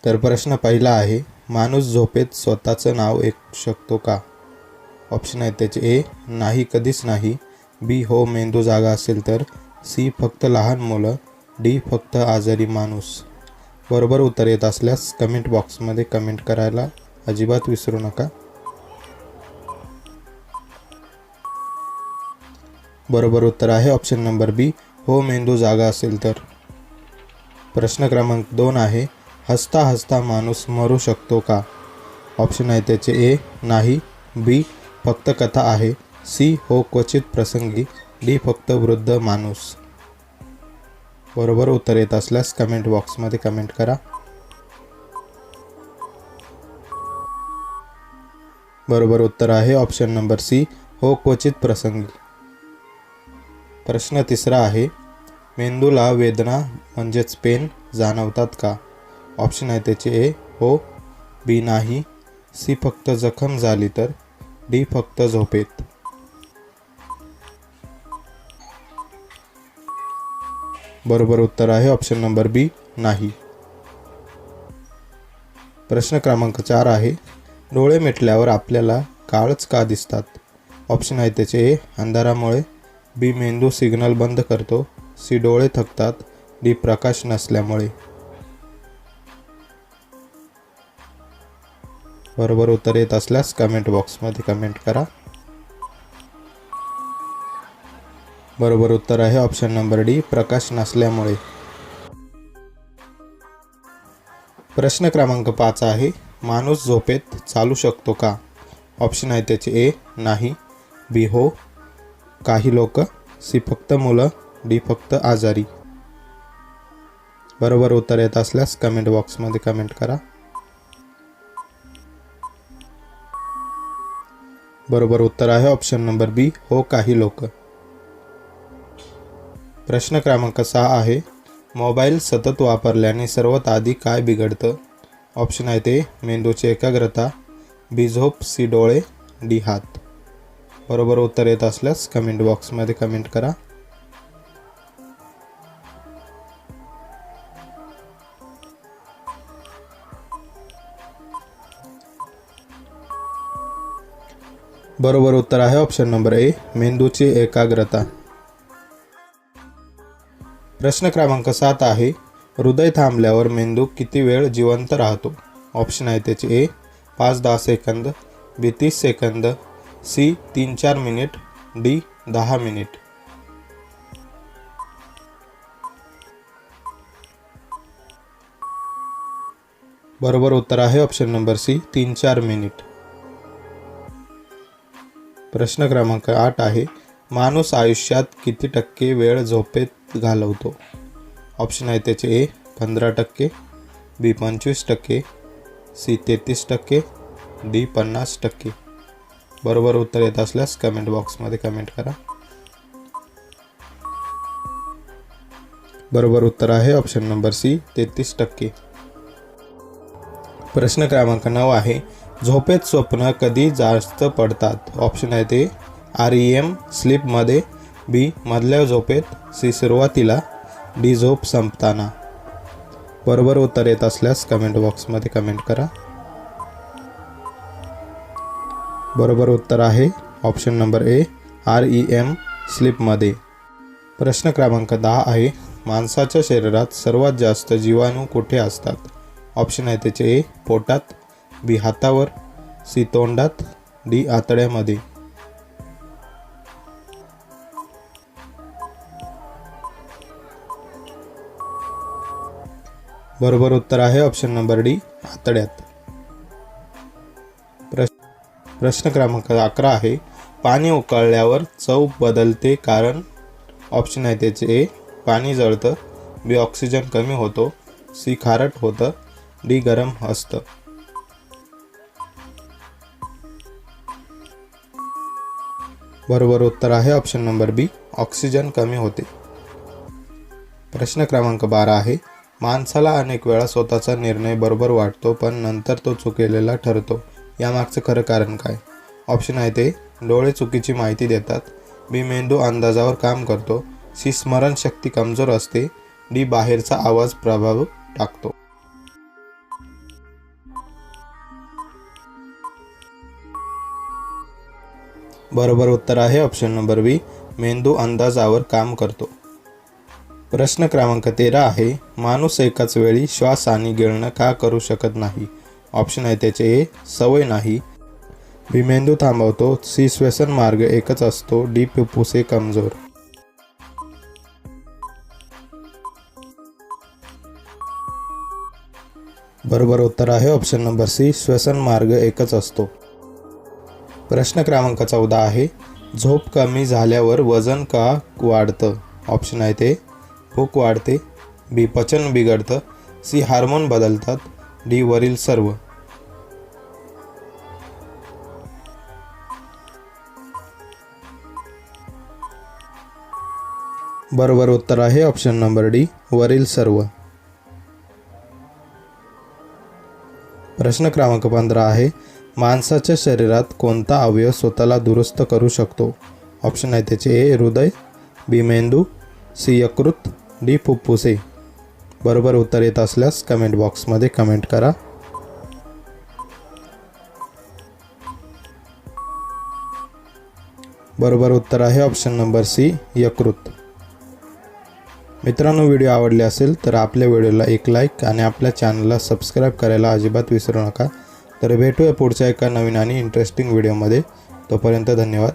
तर प्रश्न पहिला आहे, माणूस झोपेत स्वतःचं नाव ऐकू शकतो का? ऑप्शन आहे त्याचे ए नाही, कधीच नाही. बी हो, मेंदू जागा असेल तर. सी फक्त लहान मुलं. डी फक्त आजारी माणूस. बरोबर उत्तर येत असल्यास कमेंट बॉक्समध्ये कमेंट करायला अजिबात विसरू नका. बरोबर उत्तर आहे ऑप्शन नंबर बी, हो मेंदू जागा असेल तर. प्रश्न क्रमांक 2 आहे, हसता हसता माणूस मरू शकतो का? ऑप्शन आहे त्याचे ए नाही. बी फक्त कथा आहे. सी हो क्वचित प्रसंगी. डी फक्त वृद्ध माणूस. बरोबर उत्तर येत असल्यास कमेंट बॉक्समध्ये कमेंट करा. बरोबर उत्तर आहे ऑप्शन नंबर सी, हो क्वचित प्रसंगी. प्रश्न तिसरा आहे, मेंदूला वेदना म्हणजेच पेन जाणवतात का? ऑप्शन आहे त्याचे ए हो. बी नाही. सी फक्त जखम झाली तर. डी फक्त झोपेत. बरोबर उत्तर आहे ऑप्शन नंबर बी नाही. प्रश्न क्रमांक 4 आहे, डोळे मिटल्यावर आपल्याला काळच का दिसतात? ऑप्शन आहे त्याचे ए अंधारामुळे. बी मेंदू सिग्नल बंद करतो. सी डोळे थकतात. डी प्रकाश नसल्यामुळे. बरोबर उत्तर येत असल्यास कमेंट बॉक्समध्ये कमेंट करा. बरोबर उत्तर आहे ऑप्शन नंबर डी, प्रकाश नसल्यामुळे. प्रश्न क्रमांक 5 आहे, माणूस झोपेत चालू शकतो का? ऑप्शन आहे त्याचे ए नाही. बी हो, काही लोक. सी फक्त मुलं. डी फक्त आजारी. बरोबर उत्तर येत असल्यास कमेंट बॉक्समध्ये कमेंट करा. बरोबर उत्तर आहे ऑप्शन नंबर बी, हो काही लोक. प्रश्न क्रमांक 6 आहे, मोबाईल सतत वापरल्याने सर्वात आधी काय बिघडतं? ऑप्शन आहे ते मेंदूची एकाग्रता. बी झोप. सी डोळे. डी हात. बरोबर उत्तर येत असल्यास कमेंट बॉक्समध्ये कमेंट करा. बरोबर उत्तर आहे ऑप्शन नंबर ए, मेंदूची एकाग्रता. प्रश्न क्रमांक 7 आहे, हृदय थांबल्यावर मेंदू किती वेळ जिवंत राहतो? ऑप्शन आहे त्याचे A 5-10 second. B 30 second. C 3-4 minute. D 10 minute. बरोबर उत्तर आहे ऑप्शन नंबर सी 3-4 मिनिट. प्रश्न क्रमांक 8 आहे, माणूस आयुष्यात किती टक्के वेळ झोपेत घालवतो? ऑप्शन आहे त्याचे ए 15%. बी 25%. सी 33%. डी 50%. बरोबर उत्तर येत असल्यास कमेंट बॉक्समध्ये कमेंट करा. बरोबर उत्तर आहे ऑप्शन नंबर सी 33%. प्रश्न क्रमांक 9 आहे, झोपेत स्वप्न कधी जास्त पडतात? ऑप्शन आहे ते REM स्लीपमध्ये. बी मधल्या झोपेत. सी सुरुवातीला. डी झोप संपताना. बरोबर उत्तर येत असल्यास कमेंट बॉक्समध्ये कमेंट करा. बरोबर उत्तर आहे ऑप्शन नंबर ए REM स्लीपमध्ये. प्रश्न क्रमांक 10 आहे, माणसाच्या शरीरात सर्वात जास्त जीवाणू कुठे असतात? ऑप्शन आहे त्याचे ए पोटात. बी हातावर. सी तोंडात. डी आतड्यामध्ये. बरोबर उत्तर आहे ऑप्शन नंबर डी आतड्यात. प्रश्न क्रमांक 11 आहे, पाणी उकळल्यावर चव बदलते कारण? ऑप्शन आहे त्याचे ए पाणी जळतं. बी ऑक्सिजन कमी होतो. सी खारट होतं. डी गरम असतं. बरोबर उत्तर आहे ऑप्शन नंबर बी ऑक्सिजन कमी होते. प्रश्न क्रमांक 12 आहे, माणसाला अनेक वेळा स्वतःचा निर्णय बरोबर वाटतो पण नंतर तो चुकलेला ठरतो. यामागचं खरं कारण काय? ऑप्शन आहे ते डोळे चुकीची माहिती देतात. बी मेंदू अंदाजावर काम करतो. सी स्मरणशक्ती कमजोर असते. डी बाहेरचा आवाज प्रभाव टाकतो. बरोबर उत्तर आहे ऑप्शन नंबर बी, मेंदू अंदाजावर काम करतो. प्रश्न क्रमांक 13 आहे, माणूस एकाच वेळी श्वास आणि गिळणं का करू शकत नाही? ऑप्शन आहे त्याचे ए, सवय नाही, बी, मेंदू थांबवतो, सी, श्वसन मार्ग एकच असतो, डी, फुफ्फुसे कमजोर. बरोबर उत्तर आहे ऑप्शन नंबर सी, श्वसन मार्ग एकच असतो. प्रश्न क्रमांक 14 आहे, झोप कमी झाल्यावर वजन का वाढतं? ऑप्शन आहे ते भूक वाढते, बी, पचन बिघडतं, सी, हार्मोन बदलतात, डी, वरील सर्व. बरोबर उत्तर आहे ऑप्शन नंबर डी, वरील सर्व. प्रश्न क्रमांक 15 आहे, माणसाच्या शरीरात कोणता अवयव स्वतःला दुरुस्त करू शकतो? ऑप्शन आहे त्याचे ए, हृदय, बी, मेंदू, सी, यकृत, डी, फुफ्फुसे. बरोबर उत्तर येत असल्यास कमेंट बॉक्समध्ये कमेंट करा. बरोबर उत्तर आहे ऑप्शन नंबर सी, यकृत. मित्रांनो, व्हिडिओ आवडले असेल तर आपल्या व्हिडिओला एक लाईक आणि आपल्या चॅनलला सबस्क्राईब करायला अजिबात विसरू नका. तर भेटूया पुढच्या एका नवीन आणि इंटरेस्टिंग व्हिडिओमध्ये. तोपर्यंत धन्यवाद.